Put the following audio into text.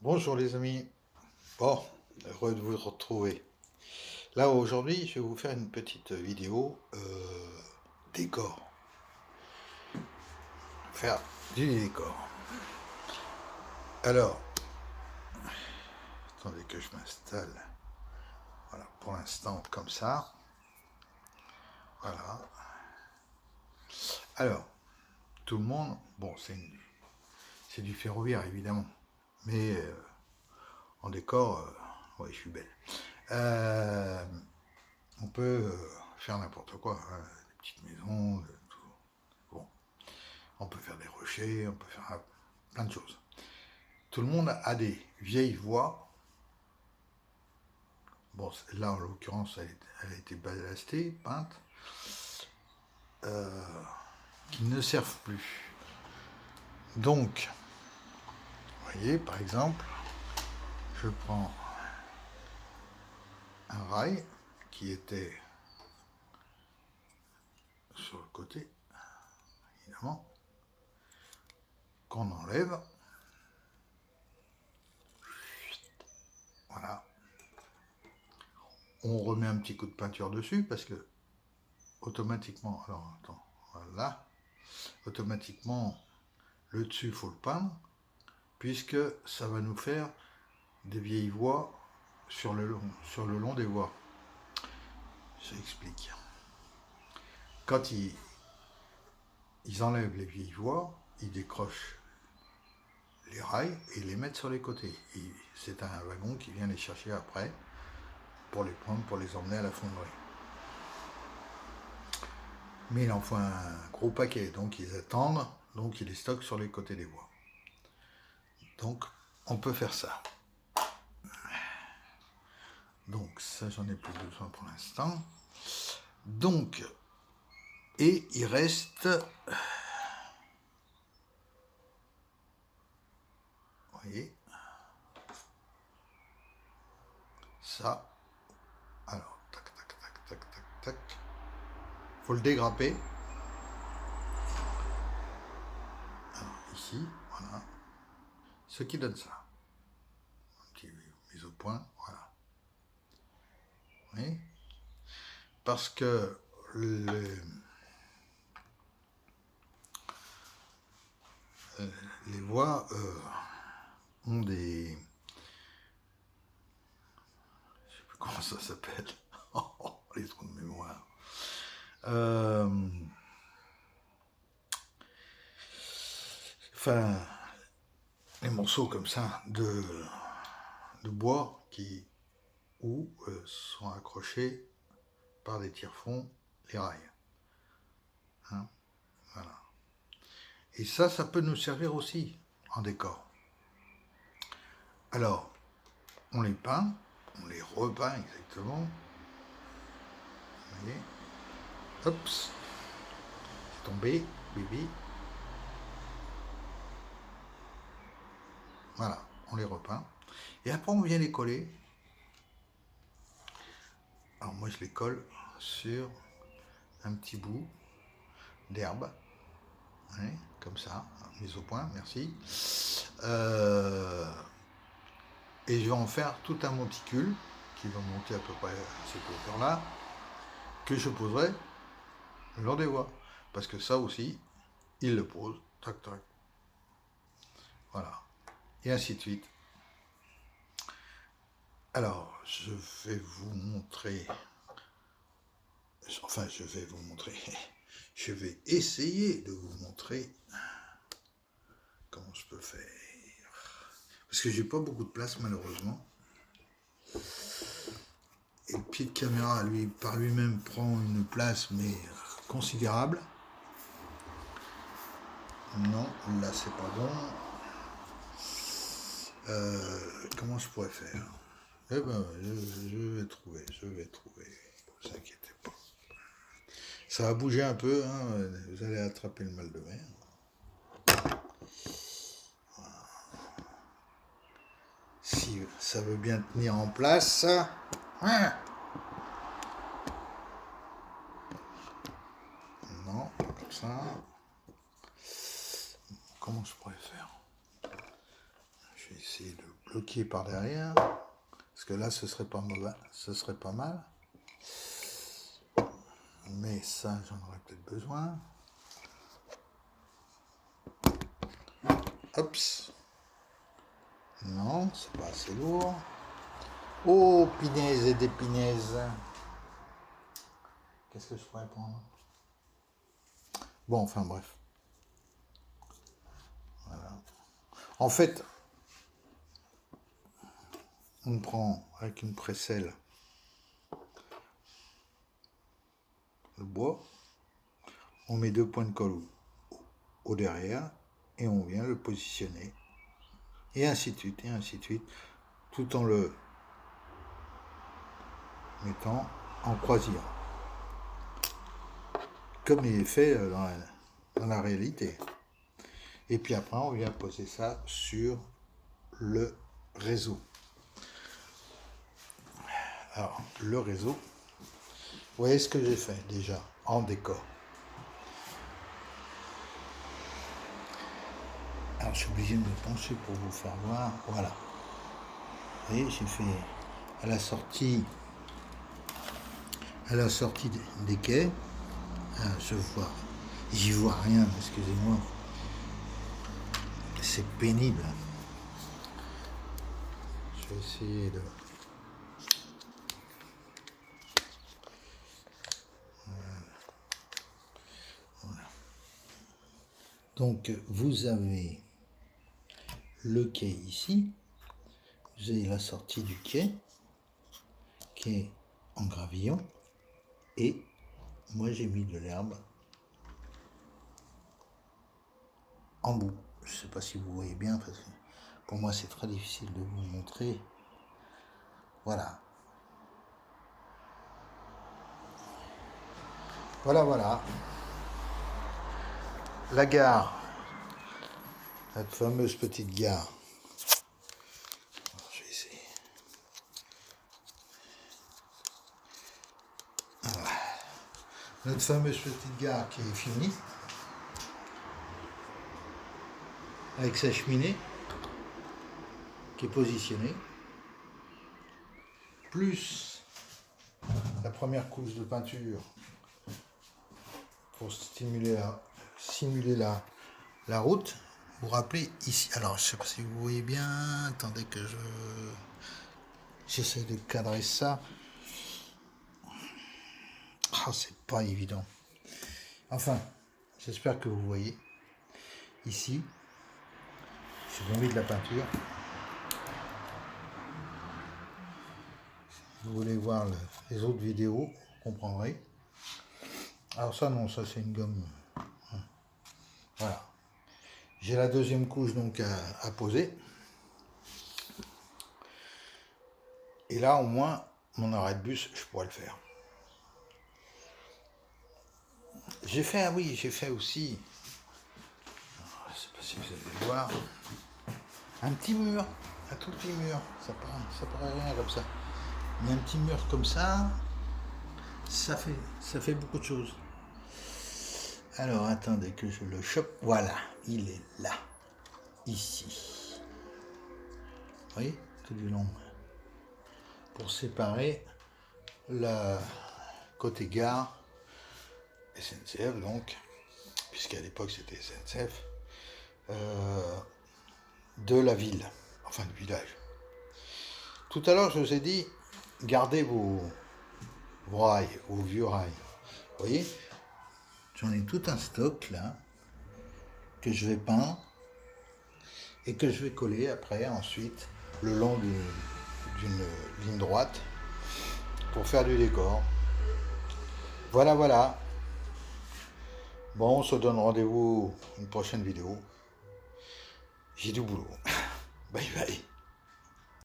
Bonjour les amis, bon, heureux de vous retrouver. Là aujourd'hui je vais vous faire une petite vidéo décor, faire du décor. Alors, attendez que je m'installe, voilà, pour l'instant comme ça, voilà. Alors, tout le monde, bon c'est du ferroviaire évidemment, mais en décor, ouais je suis belle. On peut faire n'importe quoi, hein, des petites maisons, tout. Bon. On peut faire des rochers, on peut faire plein de choses. Tout le monde a des vieilles voies. Bon, là en l'occurrence, elle a été ballastée, peinte, qui ne servent plus. Donc, vous voyez, par exemple, je prends un rail qui était sur le côté, évidemment, qu'on enlève. Voilà. On remet un petit coup de peinture dessus parce que automatiquement, alors attends, voilà, automatiquement le dessus il faut le peindre puisque ça va nous faire des vieilles voies sur le long des voies. J'explique. Quand ils enlèvent les vieilles voies, ils décrochent les rails et les mettent sur les côtés. C'est un wagon qui vient les chercher après pour les prendre, pour les emmener à la fonderie. Mais il en faut un gros paquet, donc ils attendent, donc ils les stockent sur les côtés des voies. Donc on peut faire ça. Donc ça j'en ai plus besoin pour l'instant. Donc, et il reste, vous voyez, ça. Alors, tac, tac, tac, tac, tac, tac. Faut le dégrapper. Alors, ici, voilà. Ce qui donne ça. Un petit mise au point, voilà. Vous voyez ? Parce que les voies ont des... Je sais plus comment ça s'appelle. Les trous de mémoire. Enfin, les morceaux comme ça de bois où sont accrochés par des tire-fonds les rails. Hein, voilà. Et ça peut nous servir aussi en décor. Alors, on les peint, on les repeint exactement. Vous voyez ? Hop, c'est tombé, bébé. Voilà, on les repeint. Et après, on vient les coller. Alors moi, je les colle sur un petit bout d'herbe. Ouais, comme ça, mise au point, merci. Et je vais en faire tout un monticule qui va monter à peu près à cette hauteur-là, que je poserai le long des voies. Parce que ça aussi, il le pose, tac, tac. Voilà. Et ainsi de suite. Alors, je vais vous montrer... Enfin, je vais vous montrer... Je vais essayer de vous montrer comment je peux faire. Parce que j'ai pas beaucoup de place, malheureusement. Et le pied de caméra, lui, par lui-même, prend une place, mais considérable. Non, là, c'est pas bon. Comment je pourrais faire? Eh ben, je vais trouver, ne vous inquiétez pas. Ça va bouger un peu, hein, vous allez attraper le mal de mer. Voilà. Si ça veut bien tenir en place. Hein, non, pas comme ça. Comment je pourrais faire? Je vais essayer de bloquer par derrière, parce que là ce serait pas mauvais, ce serait pas mal. Mais ça, j'en aurais peut-être besoin. Hops. Non, c'est pas assez lourd. Oh, punaise et des punaises. Qu'est-ce que je pourrais prendre? Bon, enfin bref. Voilà. En fait, on prend avec une précelle le bois, on met 2 points de colle au derrière et on vient le positionner. Et ainsi de suite, tout en le mettant en croisillon. Comme il est fait dans la réalité. Et puis après, on vient poser ça sur le réseau. Alors, le réseau, vous voyez ce que j'ai fait déjà en décor. Alors, je suis obligé de me pencher pour vous faire voir. Voilà. Vous voyez, j'ai fait à la sortie des quais. J'y vois rien, excusez-moi. C'est pénible. Je vais essayer de... Voilà. Donc, vous avez le quai ici. Vous avez la sortie du quai qui est en gravillon. Et moi, j'ai mis de l'herbe en bout. Je ne sais pas si vous voyez bien, parce que pour moi, c'est très difficile de vous montrer. Voilà. Voilà. La gare. Cette fameuse petite gare. Je vais essayer. Voilà. Notre fameuse petite gare qui est finie. Avec sa cheminée qui est positionnée. Plus la première couche de peinture pour simuler la route. Vous vous rappelez ici, alors je ne sais pas si vous voyez bien, attendez que j'essaie de cadrer ça. Ah, c'est pas évident. Enfin, j'espère que vous voyez. Ici, j'ai mis de la peinture. Si vous voulez voir les autres vidéos, vous comprendrez. Alors ça non, ça c'est une gomme. Voilà. J'ai la deuxième couche donc à poser. Et là au moins, mon arrêt de bus, je pourrais le faire. J'ai fait aussi, je ne sais pas si vous allez le voir, un petit mur, un tout petit mur, ça paraît rien comme ça. Mais un petit mur comme ça, ça fait beaucoup de choses. Alors attendez que je le chope, voilà, il est là, ici. Vous voyez, tout du long. Pour séparer le côté gare, SNCF donc, puisqu'à l'époque c'était SNCF, de la ville, enfin du village. Tout à l'heure je vous ai dit, gardez vos rails, vos vieux rails. Vous voyez, j'en ai tout un stock là, que je vais peindre, et que je vais coller après, ensuite, le long d'une ligne droite, pour faire du décor. Voilà. Bon, on se donne rendez-vous une prochaine vidéo. J'ai du boulot. Bye bye.